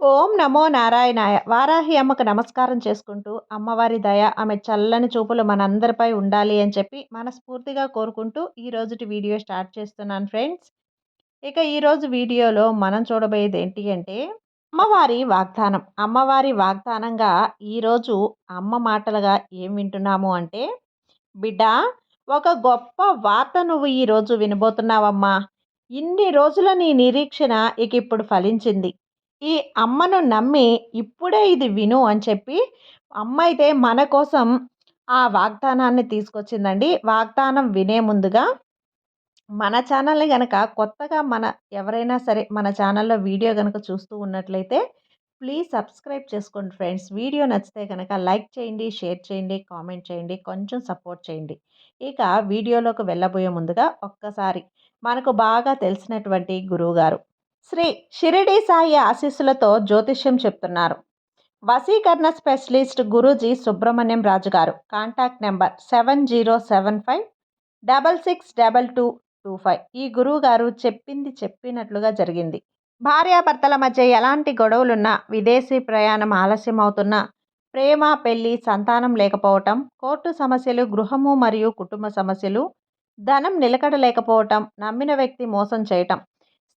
ఓం నమో నారాయణాయ. వారాహి అమ్మకు నమస్కారం చేసుకుంటూ, అమ్మవారి దయ, ఆమె చల్లని చూపులు మనందరిపై ఉండాలి అని చెప్పి మనస్ఫూర్తిగా కోరుకుంటూ ఈ రోజుటి వీడియో స్టార్ట్ చేస్తున్నాను ఫ్రెండ్స్. ఇక ఈరోజు వీడియోలో మనం చూడబోయేది ఏంటి అంటే, అమ్మవారి వాగ్దానం. అమ్మవారి వాగ్దానంగా ఈరోజు అమ్మ మాటలుగా ఏం వింటున్నాము అంటే, బిడ్డా, ఒక గొప్ప వార్త నువ్వు ఈరోజు వినబోతున్నావమ్మా. ఇన్ని రోజుల నీ నిరీక్షణ ఇక ఇప్పుడు ఫలించింది. ఈ అమ్మను నమ్మి ఇప్పుడే ఇది విను అని చెప్పి అమ్మ అయితే మన కోసం ఆ వాగ్దానాన్ని తీసుకొచ్చిందండి. వాగ్దానం వినే ముందుగా మన ఛానల్ని గనక కొత్తగా ఎవరైనా సరే మన ఛానల్లో వీడియో గనక చూస్తూ ఉన్నట్లయితే ప్లీజ్ సబ్స్క్రైబ్ చేసుకోండి ఫ్రెండ్స్. వీడియో నచ్చితే కనుక లైక్ చేయండి, షేర్ చేయండి, కామెంట్ చేయండి, కొంచెం సపోర్ట్ చేయండి. ఇక వీడియోలోకి వెళ్ళబోయే ముందుగా ఒక్కసారి మనకు బాగా తెలిసినటువంటి గురువుగారు శ్రీ షిరిడి సాయి ఆశీస్సులతో జ్యోతిష్యం చెప్తున్నారు. వశీకరణ స్పెషలిస్ట్ గురూజీ సుబ్రహ్మణ్యం రాజు గారు. Contact number 7075662225. ఈ గురువు గారు చెప్పింది చెప్పినట్లుగా జరిగింది. భార్యాభర్తల మధ్య ఎలాంటి గొడవలున్నా, విదేశీ ప్రయాణం ఆలస్యం అవుతున్నా, ప్రేమ, పెళ్లి, సంతానం లేకపోవటం, కోర్టు సమస్యలు, గృహము మరియు కుటుంబ సమస్యలు, ధనం నిలకడ లేకపోవటం, నమ్మిన వ్యక్తి మోసం చేయటం,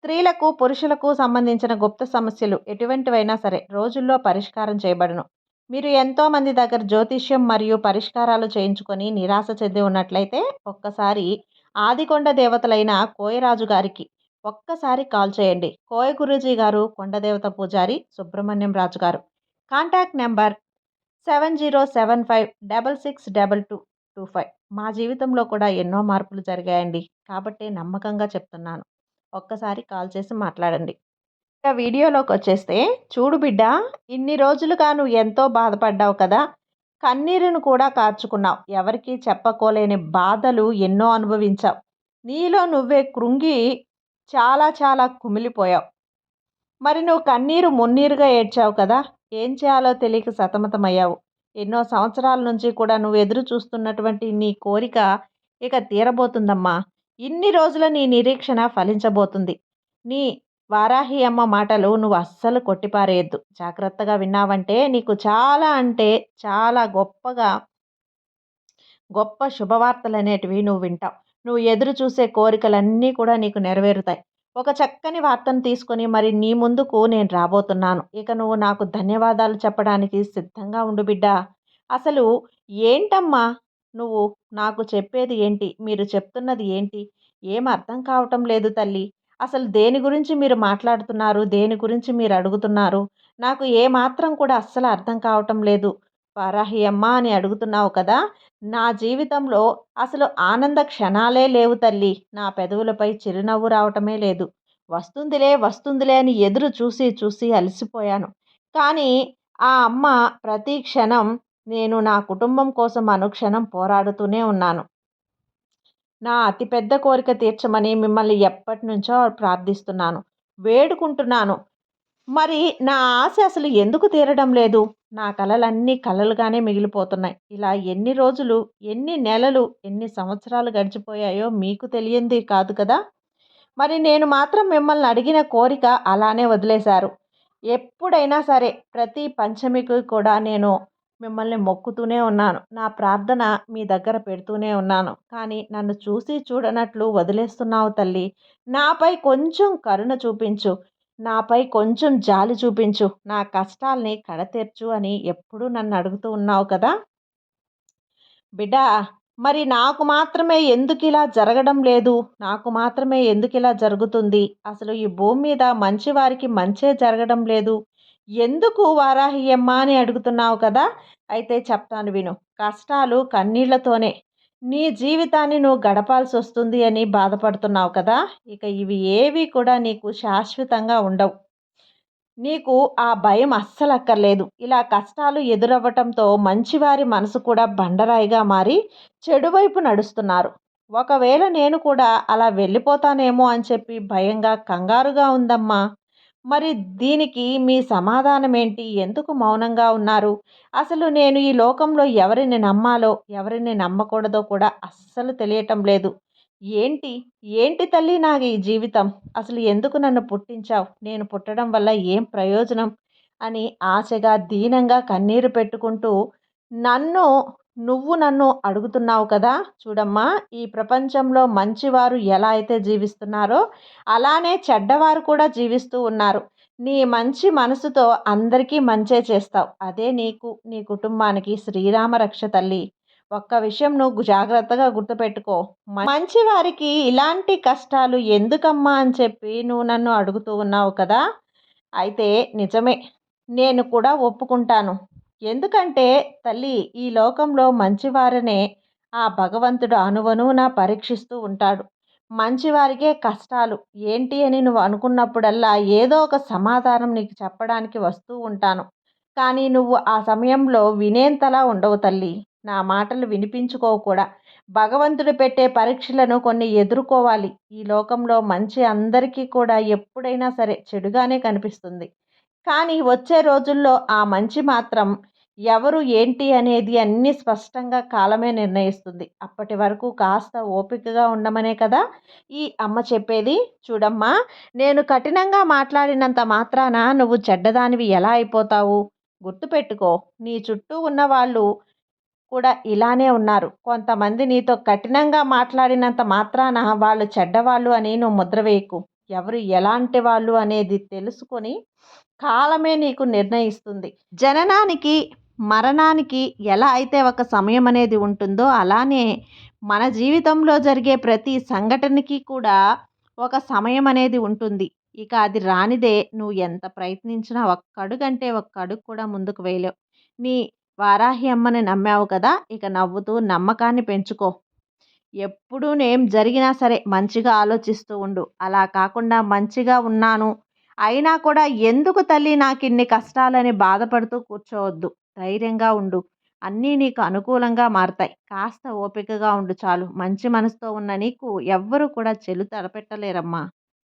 స్త్రీలకు పురుషులకు సంబంధించిన గుప్త సమస్యలు ఎటువంటివైనా సరే రోజుల్లో పరిష్కారం చేయబడును. మీరు ఎంతోమంది దగ్గర జ్యోతిష్యం మరియు పరిష్కారాలు చేయించుకొని నిరాశ చెంది ఉన్నట్లయితే ఒక్కసారి ఆదికొండ దేవతలైన కోయరాజు గారికి ఒక్కసారి కాల్ చేయండి. కోయ గురూజీ గారు, కొండదేవత పూజారి సుబ్రహ్మణ్యం రాజు గారు. Contact number 7075662225. మా జీవితంలో కూడా ఎన్నో మార్పులు జరిగాయండి, కాబట్టి నమ్మకంగా చెప్తున్నాను. ఒక్కసారి కాల్ చేసి మాట్లాడండి. ఇక వీడియోలోకి వచ్చేస్తే, చూడు బిడ్డ, ఇన్ని రోజులుగా నువ్వు ఎంతో బాధపడ్డావు కదా, కన్నీరును కూడా కార్చుకున్నావు, ఎవరికీ చెప్పుకోలేని బాధలు ఎన్నో అనుభవించావు, నీలో నువ్వే కృంగి చాలా చాలా కుమిలిపోయావు. మరి నువ్వు కన్నీరు మున్నీరుగా ఏడ్చావు కదా, ఏం చేయాలో తెలియక సతమతమయ్యావు. ఎన్నో సంవత్సరాల నుంచి కూడా నువ్వు ఎదురు చూస్తున్నటువంటి నీ కోరిక ఇక తీరబోతుందమ్మా. ఇన్ని రోజుల నీ నిరీక్షణ ఫలించబోతుంది. నీ వారాహి అమ్మ మాటలు నువ్వు అస్సలు కొట్టిపారేయద్దు. జాగ్రత్తగా విన్నావంటే నీకు చాలా అంటే చాలా గొప్ప శుభవార్తలు అనేటివి నువ్వు వింటావు. నువ్వు ఎదురు చూసే కోరికలన్నీ కూడా నీకు నెరవేరుతాయి. ఒక చక్కని వార్తను తీసుకొని మరి నీ ముందుకు నేను రాబోతున్నాను. ఇక నువ్వు నాకు ధన్యవాదాలు చెప్పడానికి సిద్ధంగా ఉండు బిడ్డా. అసలు ఏంటమ్మా నువ్వు నాకు చెప్పేది ఏంటి, మీరు చెప్తున్నది ఏంటి, ఏం అర్థం కావటం లేదు తల్లి. అసలు దేని గురించి మీరు మాట్లాడుతున్నారు, దేని గురించి మీరు అడుగుతున్నారు, నాకు ఏమాత్రం కూడా అస్సలు అర్థం కావటం లేదు వారాహి అమ్మ అని అడుగుతున్నావు కదా. నా జీవితంలో అసలు ఆనంద క్షణాలే లేవు తల్లి. నా పెదవులపై చిరునవ్వు రావటమే లేదు. వస్తుందిలే వస్తుందిలే అని ఎదురు చూసి చూసి అలసిపోయాను. కానీ ఆ అమ్మ ప్రతి క్షణం నేను నా కుటుంబం కోసం అనుక్షణం పోరాడుతూనే ఉన్నాను. నా అతిపెద్ద కోరిక తీర్చమని మిమ్మల్ని ఎప్పటినుంచో ప్రార్థిస్తున్నాను, వేడుకుంటున్నాను. మరి నా ఆశ అసలు ఎందుకు తీరడం లేదు? నా కలలన్నీ కలలుగానే మిగిలిపోతున్నాయి. ఇలా ఎన్ని రోజులు, ఎన్ని నెలలు, ఎన్ని సంవత్సరాలు గడిచిపోయాయో మీకు తెలియంది కాదు కదా. మరి నేను మాత్రం మిమ్మల్ని అడిగిన కోరిక అలానే వదిలేశారు. ఎప్పుడైనా సరే ప్రతి పంచమికి కూడా నేను మిమ్మల్ని మొక్కుతూనే ఉన్నాను. నా ప్రార్థన మీ దగ్గర పెడుతూనే ఉన్నాను. కానీ నన్ను చూసి చూడనట్లు వదిలేస్తున్నావు తల్లి. నాపై కొంచెం కరుణ చూపించు. నాపై కొంచెం జాలి చూపించు. నా కష్టాల్ని కడతీర్చు అని ఎప్పుడూ నన్ను అడుగుతూ ఉన్నావు కదా బిడ్డా. మరి నాకు మాత్రమే ఎందుకు ఇలా జరగడం లేదు, నాకు మాత్రమే ఎందుకు ఇలా జరుగుతుంది, అసలు ఈ భూమి మీద మంచి వారికి మంచే జరగడం లేదు ఎందుకు వారాహియమ్మ అని అడుగుతున్నావు కదా. అయితే చెప్తాను విను. కష్టాలు కన్నీళ్లతోనే నీ జీవితాన్ని నువ్వు గడపాల్సి వస్తుంది అని బాధపడుతున్నావు కదా. ఇక ఇవి ఏవి కూడా నీకు శాశ్వతంగా ఉండవు. నీకు ఆ భయం అస్సలు అక్కర్లేదు. ఇలా కష్టాలు ఎదురవ్వటంతో మంచివారి మనసు కూడా బండరాయిగా మారి చెడువైపు నడుస్తున్నారు. ఒకవేళ నేను కూడా అలా వెళ్ళిపోతానేమో అని చెప్పి భయంగా, కంగారుగా ఉందమ్మా. మరి దీనికి మీ సమాధానం ఏంటి? ఎందుకు మౌనంగా ఉన్నారు? అసలు నేను ఈ లోకంలో ఎవరిని నమ్మాలో, ఎవరిని నమ్మకూడదో కూడా అస్సలు తెలియటం లేదు. ఏంటి ఏంటి తల్లి నాకు ఈ జీవితం? అసలు ఎందుకు నన్ను పుట్టించావు? నేను పుట్టడం వల్ల ఏం ప్రయోజనం? అని ఆశగా, దీనంగా కన్నీరు పెట్టుకుంటూ నన్ను నన్ను అడుగుతున్నావు కదా! చూడమ్మా, ఈ ప్రపంచంలో మంచివారు ఎలా అయితే జీవిస్తున్నారో, అలానే చెడ్డవారు కూడా జీవిస్తూ ఉన్నారు. నీ మంచి మనసుతో అందరికీ మంచే చేస్తావు. అదే నీకు, నీ కుటుంబానికి శ్రీరామ రక్ష తల్లి. ఒక్క విషయం నువ్వు జాగ్రత్తగా గుర్తుపెట్టుకో. మంచి వారికి ఇలాంటి కష్టాలు ఎందుకమ్మా అని చెప్పి నువ్వు నన్ను అడుగుతూ ఉన్నావు కదా! అయితే నిజమే. నేను కూడా ఒప్పుకుంటాను. ఎందుకంటే తల్లి, ఈ లోకంలో మంచివారనే ఆ భగవంతుడు అణువణువున పరీక్షిస్తూ ఉంటాడు. మంచివారికే కష్టాలు ఏంటి అని నువ్వు అనుకున్నప్పుడల్లా ఏదో ఒక సమాధానం నీకు చెప్పడానికి వస్తూ ఉంటాను. కానీ నువ్వు ఆ సమయంలో వినేంతలా ఉండవు తల్లి. నా మాటలు వినిపించుకోవు కూడా. భగవంతుడు పెట్టే పరీక్షలను కొన్ని ఎదుర్కోవాలి. ఈ లోకంలో మంచి అందరికీ కూడా ఎప్పుడైనా సరే చెడుగానే కనిపిస్తుంది. కానీ వచ్చే రోజుల్లో ఆ మంచి మాత్రం ఎవరు ఏంటి అనేది అన్నీ స్పష్టంగా కాలమే నిర్ణయిస్తుంది. అప్పటి వరకు కాస్త ఓపికగా ఉండమనే కదా ఈ అమ్మ చెప్పేది. చూడమ్మా, నేను కఠినంగా మాట్లాడినంత మాత్రాన నువ్వు చెడ్డదానివి ఎలా అయిపోతావు? గుర్తుపెట్టుకో, నీ చుట్టూ ఉన్నవాళ్ళు కూడా ఇలానే ఉన్నారు. కొంతమంది నీతో కఠినంగా మాట్లాడినంత మాత్రాన వాళ్ళు చెడ్డవాళ్ళు అని నువ్వు ముద్ర వేయకు. ఎవరు ఎలాంటి వాళ్ళు అనేది తెలుసుకొని కాలమే నీకు నిర్ణయిస్తుంది. జననానికి, మరణానికి ఎలా అయితే ఒక సమయం అనేది ఉంటుందో, అలానే మన జీవితంలో జరిగే ప్రతి సంఘటనకి కూడా ఒక సమయం అనేది ఉంటుంది. ఇక అది రానిదే నువ్వు ఎంత ప్రయత్నించినా ఒక్కడుగంటే ఒక్క అడుగు కూడా ముందుకు వేయలేవు. నీ వారాహి అమ్మని నమ్మావు కదా! ఇక నవ్వుతూ నమ్మకాన్ని పెంచుకో. ఎప్పుడూ ఏం జరిగినా సరే మంచిగా ఆలోచిస్తూ ఉండు. అలా కాకుండా మంచిగా ఉన్నాను, అయినా కూడా ఎందుకు తల్లి నాకిన్ని కష్టాలని బాధపడుతూ కూర్చోవద్దు. ధైర్యంగా ఉండు. అన్నీ నీకు అనుకూలంగా మారతాయి. కాస్త ఓపికగా ఉండు చాలు. మంచి మనసుతో ఉన్న నీకు ఎవ్వరూ కూడా చెడు తలపెట్టలేరమ్మా.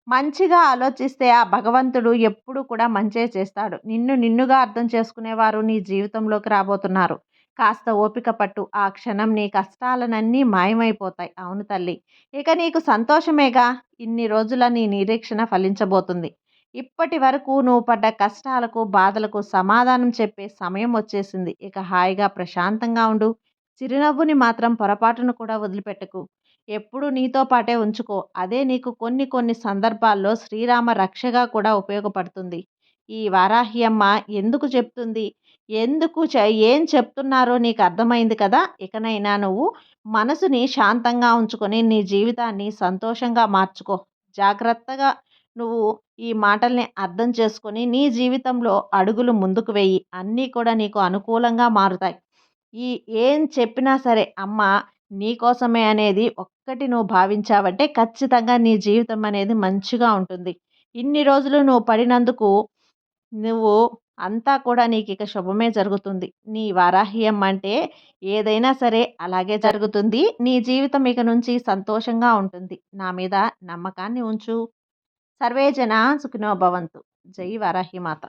మంచిగా ఆలోచిస్తే ఆ భగవంతుడు ఎప్పుడు కూడా మంచే చేస్తాడు. నిన్నుగా అర్థం చేసుకునేవారు నీ జీవితంలోకి రాబోతున్నారు. కాస్త ఓపిక పట్టు. ఆ క్షణం నీ కష్టాలనన్నీ మాయమైపోతాయి. అవును తల్లి. ఇక నీకు సంతోషమేగా. ఇన్ని రోజుల నీ నిరీక్షణ ఫలించబోతుంది. ఇప్పటి వరకు నువ్వు పడ్డ కష్టాలకు, బాధలకు సమాధానం చెప్పే సమయం వచ్చేసింది. ఇక హాయిగా ప్రశాంతంగా ఉండు. చిరునవ్వుని మాత్రం పొరపాటును కూడా వదిలిపెట్టకు. ఎప్పుడూ నీతో పాటే ఉంచుకో. అదే నీకు కొన్ని కొన్ని సందర్భాల్లో శ్రీరామ రక్షగా కూడా ఉపయోగపడుతుంది. ఈ వారాహి అమ్మ ఎందుకు చెప్తుంది? ఏం చెప్తున్నారో నీకు అర్థమైంది కదా! ఇకనైనా నువ్వు మనసుని శాంతంగా ఉంచుకొని నీ జీవితాన్ని సంతోషంగా మార్చుకో. జాగ్రత్తగా నువ్వు ఈ మాటల్ని అర్థం చేసుకొని నీ జీవితంలో అడుగులు ముందుకు వెయ్యి. అన్నీ కూడా నీకు అనుకూలంగా మారుతాయి. ఈ ఏం చెప్పినా సరే అమ్మ నీకోసమే అనేది ఒక్కటి నువ్వు భావించావంటే ఖచ్చితంగా నీ జీవితం అనేది మంచిగా ఉంటుంది. ఇన్ని రోజులు నువ్వు పడినందుకు నువ్వు అంతా కూడా నీకిక శుభమే జరుగుతుంది. నీ వారాహి అమ్మ అంటే ఏదైనా సరే అలాగే జరుగుతుంది. నీ జీవితం ఇక నుంచి సంతోషంగా ఉంటుంది. నా మీద నమ్మకాన్ని ఉంచు. సర్వే జనా సుఖినో భవంతు. జై వారాహి మాత.